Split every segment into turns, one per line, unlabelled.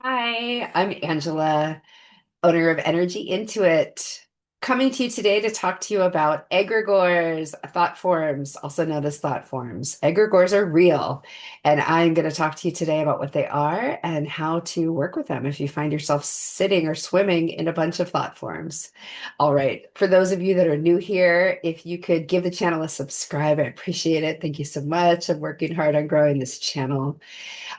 Hi, I'm Angela, owner of Energy Intuit, coming to you today to talk to you about egregores, thought forms, also known as thought forms. Egregores are real, and I'm going to talk to you today about what they are and how to work with them if you find yourself sitting or swimming in a bunch of thought forms. All right, for those of you that are new here, if you could give the channel a subscribe, I appreciate it. Thank you so much. I'm working hard on growing this channel.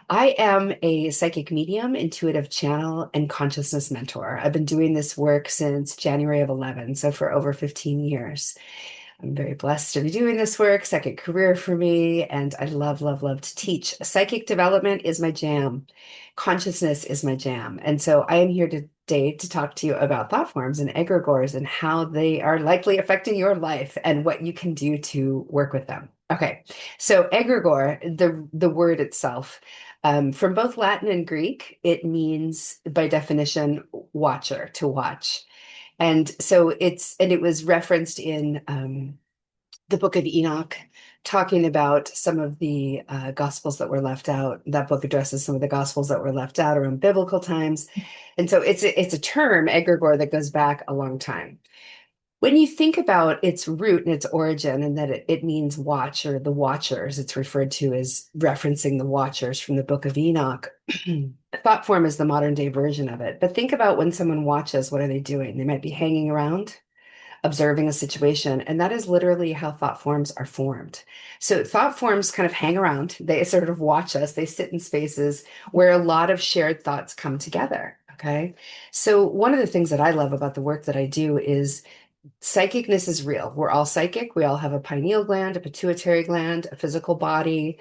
I am a psychic medium, intuitive channel, and consciousness mentor. I've been doing this work since January of 11, so for over 15 years. I'm very blessed to be doing this work, second career for me, and I love, love, love to teach. Psychic development is my jam. Consciousness is my jam. And so I am here today to talk to you about thought forms and egregores and how they are likely affecting your life and what you can do to work with them. Okay, so egregore, the word itself, from both Latin and Greek, it means by definition watcher, to watch. And so it was referenced in the book of Enoch, talking about some of the gospels that were left out. That book addresses some of the gospels that were left out around biblical times. And so it's a term, egregore, that goes back a long time. When you think about its root and its origin, and that it means watch or the watchers, it's referred to as referencing the watchers from the book of Enoch. Thought form is the modern day version of it. But think about when someone watches, what are they doing? They might be hanging around, observing a situation, and that is literally how thought forms are formed. So thought forms kind of hang around, they sort of watch us, they sit in spaces where a lot of shared thoughts come together. Okay. So one of the things that I love about the work that I do is psychicness is real. We're all psychic. We all have a pineal gland, a pituitary gland, a physical body.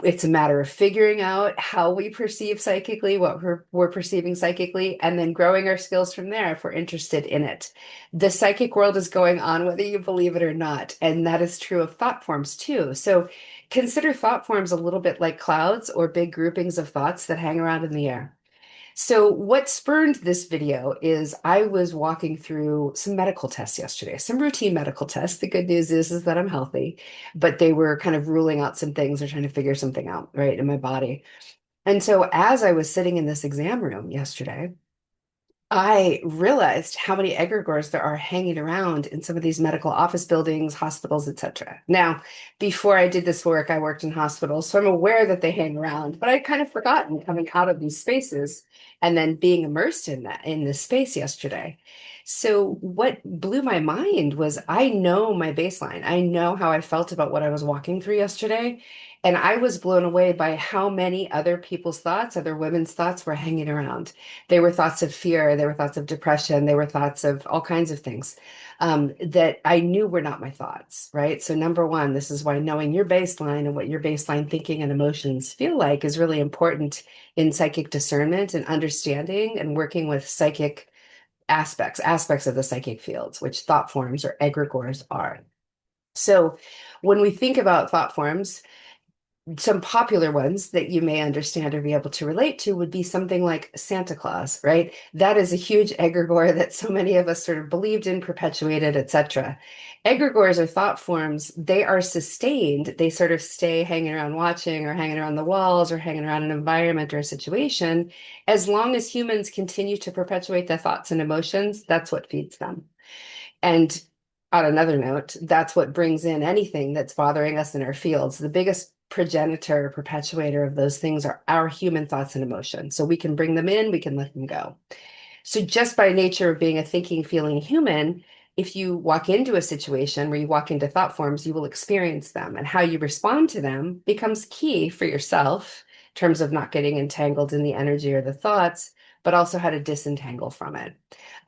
It's a matter of figuring out how we perceive psychically, what we're perceiving psychically, and then growing our skills from there if we're interested in it. The psychic world is going on, whether you believe it or not. And that is true of thought forms too. So consider thought forms a little bit like clouds or big groupings of thoughts that hang around in the air. So, what spurned this video is I was walking through some medical tests yesterday, some routine medical tests. The good news is that I'm healthy, but they were kind of ruling out some things or trying to figure something out, right, in my body. And so, as I was sitting in this exam room yesterday, I realized how many egregores there are hanging around in some of these medical office buildings, hospitals, etc. Now, before I did this work, I worked in hospitals, so I'm aware that they hang around, but I'd kind of forgotten coming out of these spaces and then being immersed in this space yesterday. So what blew my mind was I know my baseline. I know how I felt about what I was walking through yesterday. And I was blown away by how many other people's thoughts, other women's thoughts were hanging around. They were thoughts of fear, they were thoughts of depression, they were thoughts of all kinds of things that I knew were not my thoughts, right? So, number one, this is why knowing your baseline and what your baseline thinking and emotions feel like is really important in psychic discernment and understanding and working with psychic aspects of the psychic fields, which thought forms or egregores are. So, when we think about thought forms, some popular ones that you may understand or be able to relate to would be something like Santa Claus, right? That is a huge egregore that so many of us sort of believed in, perpetuated, etc. Egregores are thought forms. They are sustained. They sort of stay hanging around watching or hanging around the walls or hanging around an environment or a situation. As long as humans continue to perpetuate their thoughts and emotions, that's what feeds them. And on another note, that's what brings in anything that's bothering us in our fields. The biggest progenitor, perpetuator of those things are our human thoughts and emotions. So we can bring them in, we can let them go. So just by nature of being a thinking, feeling human, if you walk into a situation where you walk into thought forms, you will experience them. And how you respond to them becomes key for yourself in terms of not getting entangled in the energy or the thoughts, but also how to disentangle from it.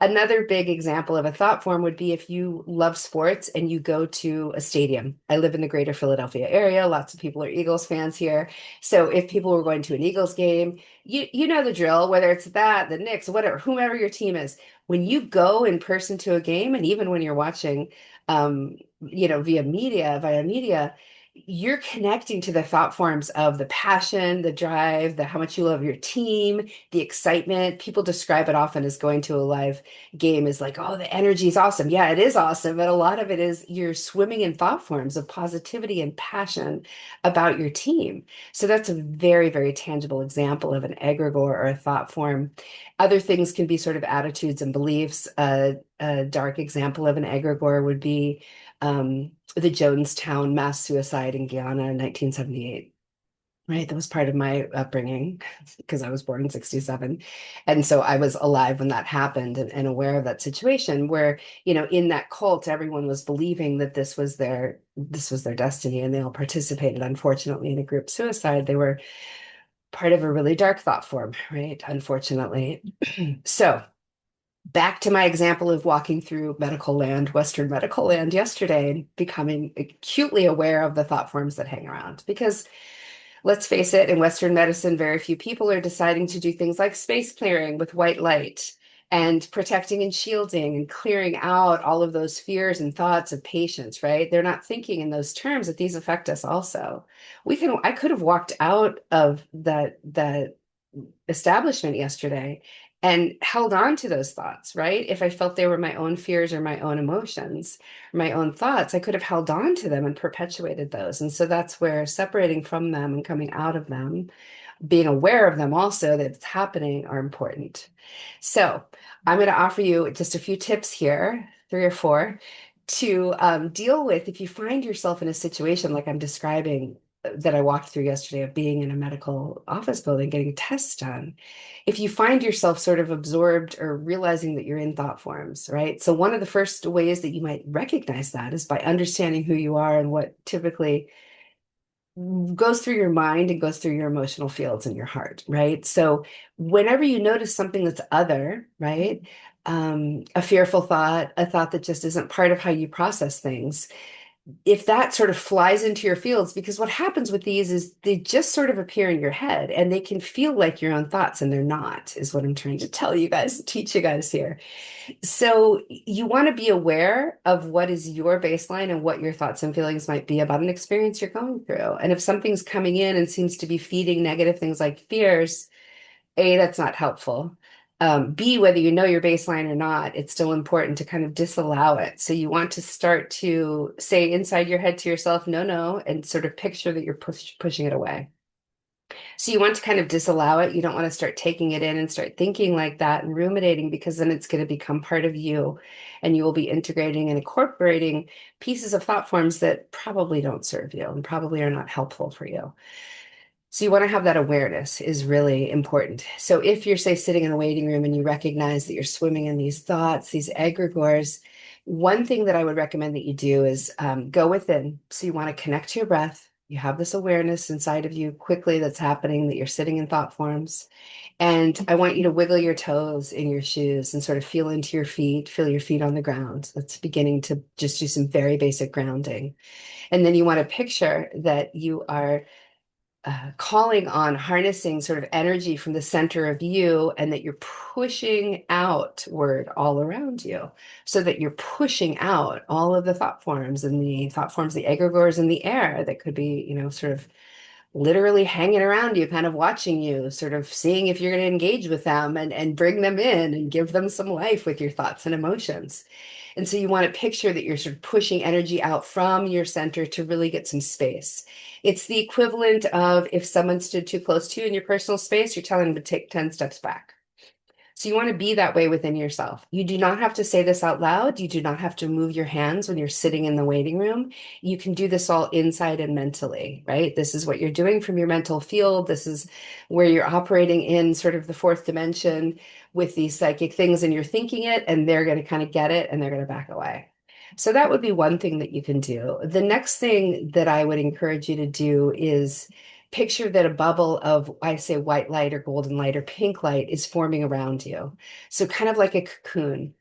Another big example of a thought form would be if you love sports and you go to a stadium. I live in the greater Philadelphia area. Lots of people are Eagles fans here. So if people were going to an Eagles game, you know the drill, whether it's that, the Knicks, whatever, whomever your team is. When you go in person to a game, and even when you're watching, via media, you're connecting to the thought forms of the passion, the drive, the how much you love your team, the excitement. People describe it often as going to a live game is like, oh, the energy is awesome. Yeah, it is awesome. But a lot of it is you're swimming in thought forms of positivity and passion about your team. So that's a very, very tangible example of an egregore or a thought form. Other things can be sort of attitudes and beliefs. A dark example of an egregore would be the Jonestown mass suicide in Guyana in 1978. Right, that was part of my upbringing because I was born in 67. And so I was alive when that happened and aware of that situation where, in that cult, everyone was believing that this was their destiny and they all participated, unfortunately, in a group suicide. They were part of a really dark thought form, right? Unfortunately. So back to my example of walking through medical land, Western medical land yesterday, and becoming acutely aware of the thought forms that hang around. Because let's face it, in Western medicine, very few people are deciding to do things like space clearing with white light and protecting and shielding and clearing out all of those fears and thoughts of patients, right? They're not thinking in those terms that these affect us also. I could have walked out of that establishment yesterday and held on to those thoughts, right? If I felt they were my own fears or my own emotions, or my own thoughts, I could have held on to them and perpetuated those. And so that's where separating from them and coming out of them, being aware of them also that it's happening are important. So I'm going to offer you just a few tips here, three or four, to deal with if you find yourself in a situation like I'm describing that I walked through yesterday of being in a medical office building getting tests done. If you find yourself sort of absorbed or realizing that you're in thought forms, right? So one of the first ways that you might recognize that is by understanding who you are and what typically goes through your mind and goes through your emotional fields in your heart, right? So whenever you notice something that's other, right? A fearful thought, a thought that just isn't part of how you process things, if that sort of flies into your fields, because what happens with these is they just sort of appear in your head and they can feel like your own thoughts and they're not, is what I'm trying to tell you guys, teach you guys here. So you want to be aware of what is your baseline and what your thoughts and feelings might be about an experience you're going through. And if something's coming in and seems to be feeding negative things like fears, A, that's not helpful. B, whether you know your baseline or not, it's still important to kind of disallow it. So you want to start to say inside your head to yourself, no, no, and sort of picture that you're pushing it away. So you want to kind of disallow it. You don't want to start taking it in and start thinking like that and ruminating because then it's going to become part of you and you will be integrating and incorporating pieces of thought forms that probably don't serve you and probably are not helpful for you. So you want to have that awareness is really important. So if you're, say, sitting in a waiting room and you recognize that you're swimming in these thoughts, these egregores, one thing that I would recommend that you do is go within. So you want to connect to your breath. You have this awareness inside of you quickly that's happening, that you're sitting in thought forms. And I want you to wiggle your toes in your shoes and sort of feel into your feet, feel your feet on the ground. That's beginning to just do some very basic grounding. And then you want to picture that you are calling on harnessing sort of energy from the center of you and that you're pushing outward all around you so that you're pushing out all of the thought forms and the thought forms, the egregores in the air that could be, sort of literally hanging around you, kind of watching you, sort of seeing if you're going to engage with them and bring them in and give them some life with your thoughts and emotions. And so you want to picture that you're sort of pushing energy out from your center to really get some space. It's the equivalent of if someone stood too close to you in your personal space, you're telling them to take 10 steps back. So you want to be that way within yourself. You do not have to say this out loud. You do not have to move your hands when you're sitting in the waiting room. You can do this all inside and mentally, right? This is what you're doing from your mental field. This is where you're operating in sort of the fourth dimension with these psychic things and you're thinking it and they're going to kind of get it and they're going to back away. So that would be one thing that you can do. The next thing that I would encourage you to do is picture that a bubble of, I say, white light or golden light or pink light is forming around you. So kind of like a cocoon.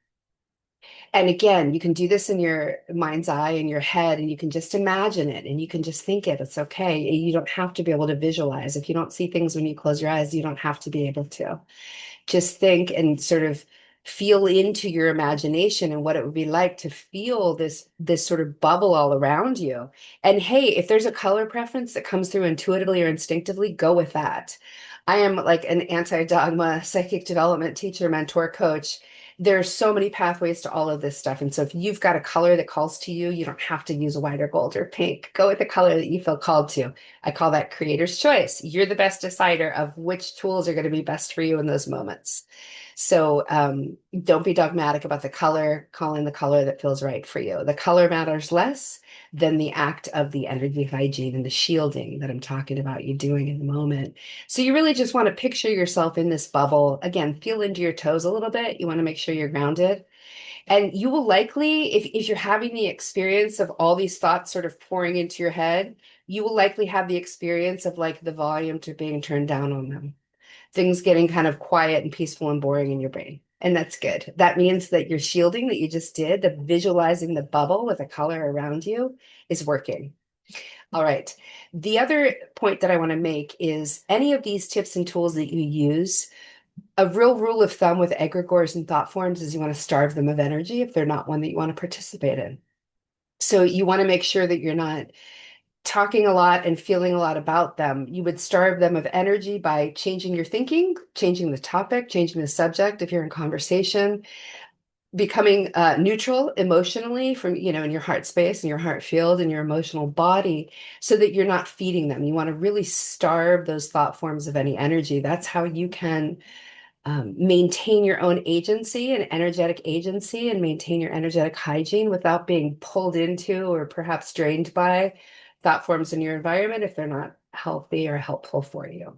And again, you can do this in your mind's eye, in your head, and you can just imagine it and you can just think it. It's okay. You don't have to be able to visualize. If you don't see things when you close your eyes, you don't have to be able to. Just think and sort of feel into your imagination and what it would be like to feel this sort of bubble all around you. And hey, if there's a color preference that comes through intuitively or instinctively, go with that. I am like an anti-dogma psychic development teacher, mentor, coach. There's so many pathways to all of this stuff. And so if you've got a color that calls to you, you don't have to use a white or gold or pink. Go with the color that you feel called to. I call that creator's choice. You're the best decider of which tools are going to be best for you in those moments. So don't be dogmatic about the color, call in the color that feels right for you. The color matters less than the act of the energy hygiene and the shielding that I'm talking about you doing in the moment. So you really just want to picture yourself in this bubble. Again, feel into your toes a little bit. You want to make sure you're grounded. And you will likely, if you're having the experience of all these thoughts sort of pouring into your head, you will likely have the experience of like the volume to being turned down on them, things getting kind of quiet and peaceful and boring in your brain. And that's good. That means that your shielding that you just did, the visualizing the bubble with a color around you, is working. All right. The other point that I want to make is any of these tips and tools that you use, a real rule of thumb with egregores and thought forms is you want to starve them of energy if they're not one that you want to participate in. So you want to make sure that you're not talking a lot and feeling a lot about them. You would starve them of energy by changing your thinking, changing the topic, changing the subject if you're in conversation, becoming neutral emotionally from, in your heart space and your heart field and your emotional body so that you're not feeding them. You want to really starve those thought forms of any energy. That's how you can maintain your own agency and energetic agency and maintain your energetic hygiene without being pulled into or perhaps drained by thought forms in your environment if they're not healthy or helpful for you.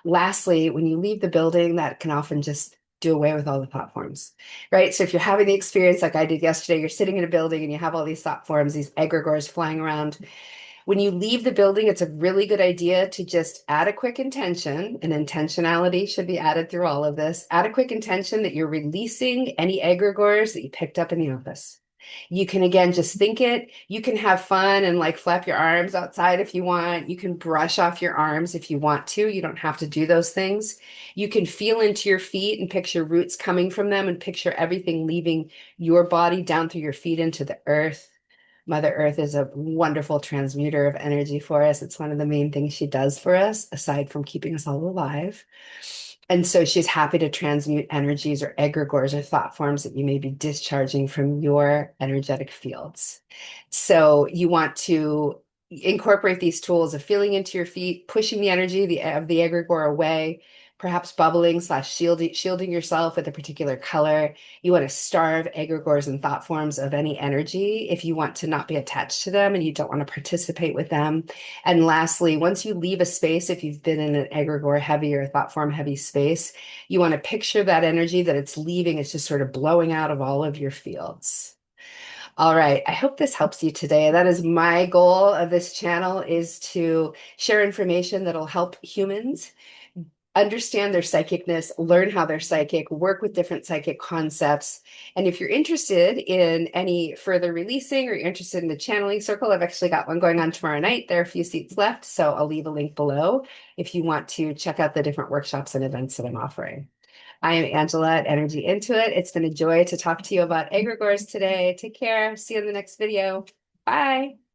Lastly, when you leave the building, that can often just do away with all the thought forms, right? So if you're having the experience like I did yesterday, you're sitting in a building and you have all these thought forms, these egregores flying around. When you leave the building, it's a really good idea to just add a quick intention, and intentionality should be added through all of this. Add a quick intention that you're releasing any egregores that you picked up in the office. You can again just think it. You can have fun and like flap your arms outside if you want. You can brush off your arms if you want to. You don't have to do those things. You can feel into your feet and picture roots coming from them and picture everything leaving your body down through your feet into the earth. Mother Earth is a wonderful transmuter of energy for us. It's one of the main things she does for us, aside from keeping us all alive. And so she's happy to transmute energies or egregores or thought forms that you may be discharging from your energetic fields. So you want to incorporate these tools of feeling into your feet, pushing the energy of the egregore away, perhaps bubbling slash shielding yourself with a particular color. You want to starve egregores and thought forms of any energy if you want to not be attached to them and you don't want to participate with them. And lastly, once you leave a space, if you've been in an egregore heavy or thought form heavy space, you want to picture that energy that it's leaving. It's just sort of blowing out of all of your fields. All right. I hope this helps you today. That is my goal of this channel, is to share information that'll help humans understand their psychicness, learn how they're psychic, work with different psychic concepts. And if you're interested in any further releasing or you're interested in the channeling circle, I've actually got one going on tomorrow night. There are a few seats left, so I'll leave a link below if you want to check out the different workshops and events that I'm offering. I am Angela at Energy Intuit. It's been a joy to talk to you about egregores today. Take care. See you in the next video. Bye.